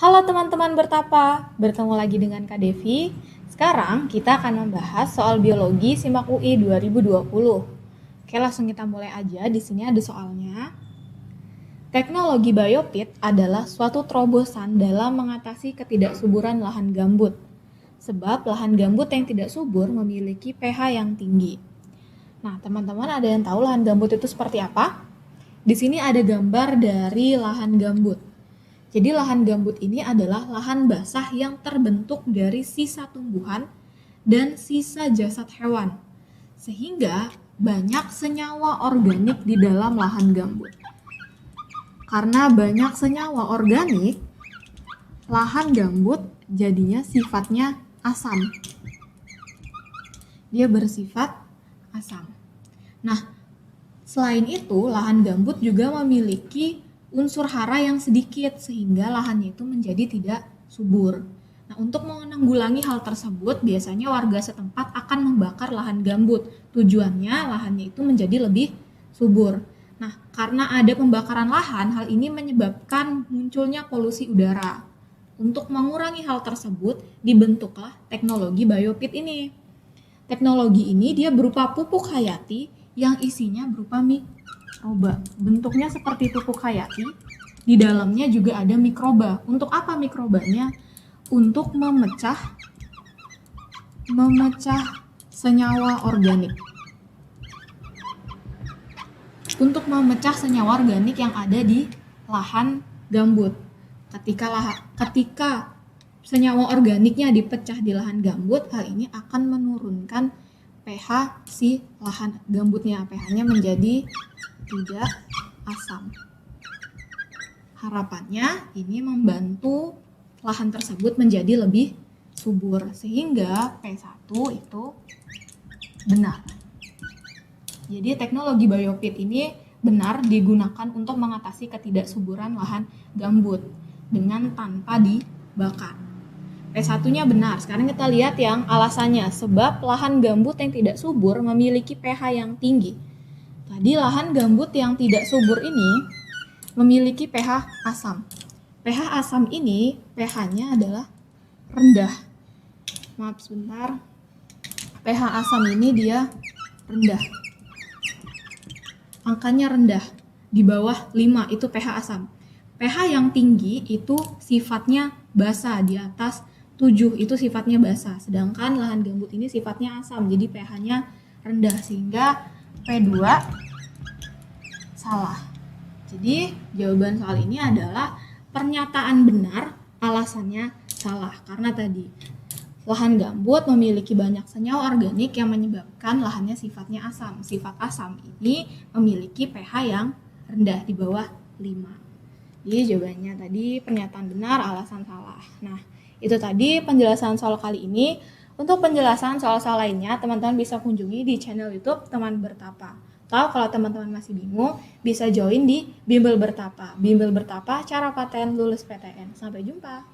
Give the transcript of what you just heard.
Halo teman-teman bertapa, bertemu lagi dengan Kak Devi. Sekarang kita akan membahas soal biologi SIMAK UI 2020. Oke, langsung kita mulai aja. Di sini ada soalnya. Teknologi biopit adalah suatu terobosan dalam mengatasi ketidaksuburan lahan gambut. Sebab lahan gambut yang tidak subur memiliki pH yang tinggi. Nah, teman-teman ada yang tahu lahan gambut itu seperti apa? Di sini ada gambar dari lahan gambut. Jadi lahan gambut ini adalah lahan basah yang terbentuk dari sisa tumbuhan dan sisa jasad hewan. Sehingga banyak senyawa organik di dalam lahan gambut. Karena banyak senyawa organik, lahan gambut jadinya sifatnya asam. Dia bersifat asam. Nah, selain itu, lahan gambut juga memiliki unsur hara yang sedikit sehingga lahannya itu menjadi tidak subur. Nah, untuk menanggulangi hal tersebut, biasanya warga setempat akan membakar lahan gambut. Tujuannya lahannya itu menjadi lebih subur. Nah, karena ada pembakaran lahan, hal ini menyebabkan munculnya polusi udara. Untuk mengurangi hal tersebut, dibentuklah teknologi biopit ini. Teknologi ini dia berupa pupuk hayati yang isinya berupa mikroba. Bentuknya seperti pupuk hayati. Di dalamnya juga ada mikroba. Untuk apa mikrobanya? Untuk memecah senyawa organik. Untuk memecah senyawa organik yang ada di lahan gambut. Ketika senyawa organiknya dipecah di lahan gambut, hal ini akan menurunkan pH si lahan gambutnya. pH-nya menjadi tidak asam. Harapannya ini membantu lahan tersebut menjadi lebih subur sehingga P1 itu benar. Jadi teknologi biopit ini benar digunakan untuk mengatasi ketidaksuburan lahan gambut dengan tanpa dibakar. P1-nya benar. Sekarang kita lihat yang alasannya. Sebab lahan gambut yang tidak subur memiliki pH yang tinggi. Tadi lahan gambut yang tidak subur ini memiliki pH asam. pH asam ini pH-nya adalah rendah. Maaf sebentar. pH asam ini dia rendah. Angkanya rendah. Di bawah 5 itu pH asam. pH yang tinggi itu sifatnya basa, di atas 7 itu sifatnya basa. Sedangkan lahan gambut ini sifatnya asam, jadi pH-nya rendah sehingga P2 salah. Jadi jawaban soal ini adalah pernyataan benar, alasannya salah. Karena tadi lahan gambut memiliki banyak senyawa organik yang menyebabkan lahannya sifatnya asam. Sifat asam ini memiliki pH yang rendah di bawah 5. Jadi jawabannya tadi pernyataan benar, alasan salah. Nah, itu tadi penjelasan soal kali ini. Untuk penjelasan soal-soal lainnya, teman-teman bisa kunjungi di channel YouTube Teman Bertapa. Atau kalau teman-teman masih bingung, bisa join di Bimbel Bertapa. Bimbel Bertapa, cara paten lulus PTN. Sampai jumpa.